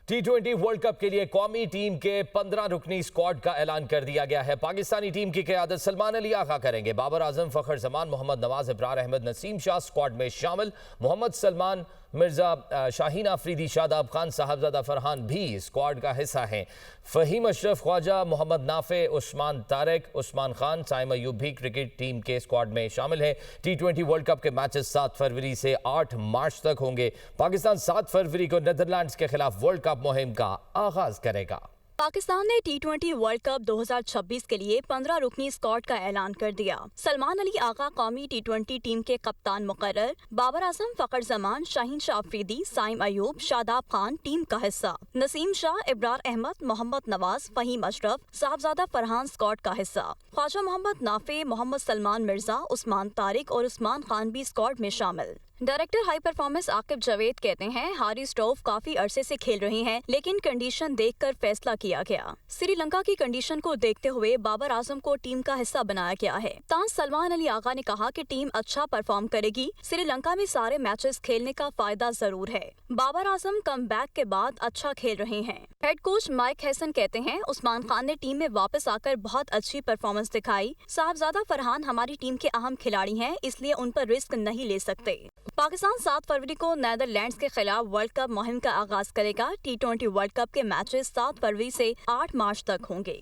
टी20 world cup के लिए कौमी टीम के 15 रुकनी स्क्वाड का ऐलान कर दिया गया है। पाकिस्तानी टीम की क़यादत सलमान अली आगा करेंगे। बाबर आजम, फखर जमान, मोहम्मद नवाज, इब्रार अहमद, नसीम शाह स्क्वाड में शामिल। मोहम्मद सलमान, मिर्जा, शाहीन आफरीदी, शादाब खान, साहबजादा फरहान भी स्क्वाड का हिस्सा हैं। फ़हीम अशरफ, ख्वाजा, मोहम्मद नाफे, उस्मान तारिक, उस्मान खान, साइम अयूब भी क्रिकेट टीम के स्क्वाड में शामिल हैं। टी20 वर्ल्ड कप के मैचेस 7 फरवरी से 8 मार्च तक होंगे। पाकिस्तान 7 फरवरी को नीदरलैंड्स के खिलाफ वर्ल्ड कप मुहिम का आगाज करेगा। पाकिस्तान ने टी20 वर्ल्ड कप 2026 के लिए 15 रुकनी स्क्वाड का ऐलान कर दिया। सलमान अली आगा कौमी टी20 टीम के कप्तान मुकर्रर। बाबर आजम, फखर जमान, शाहीन शाह आफरीदी, साइम अयूब, शादाब खान टीम का हिस्सा। नसीम शाह, इब्रार अहमद, मोहम्मद नवाज, फ़हीम अशरफ, साहबजादा फरहान स्क्वाड का हिस्सा। ख्वाजा मोहम्मद नाफे, मोहम्मद सलमान मिर्जा, उस्मान तारिक और उस्मान खान भी स्क्वाड में शामिल। Director high performance Aqib Javed कहते हैं, हारी स्टोव काफी अरसे से खेल रहे हैं, लेकिन कंडीशन देखकर फैसला किया गया। श्रीलंका की कंडीशन को देखते हुए बाबर आजम को टीम का हिस्सा बनाया गया है। तान सलमान अली आगा ने कहा कि टीम अच्छा परफॉर्म करेगी। श्रीलंका में सारे मैचेस खेलने का फायदा जरूर है। बाबर आजम कमबैक के बाद अच्छा खेल रहे हैं। हेड कोच माइक हैसन कहते हैं, उस्मान खान ने टीम में वापस आकर बहुत अच्छी परफॉर्मेंस दिखाई। साहबजादा फरहान हमारी टीम के अहम खिलाड़ी हैं, इसलिए उन पर रिस्क नहीं ले सकते। पाकिस्तान 7 फरवरी को नीदरलैंड्स के खिलाफ वर्ल्ड कप मुहिम का आगाज करेगा। टी20 वर्ल्ड कप के मैचेस 7 फरवरी से 8 मार्च तक होंगे।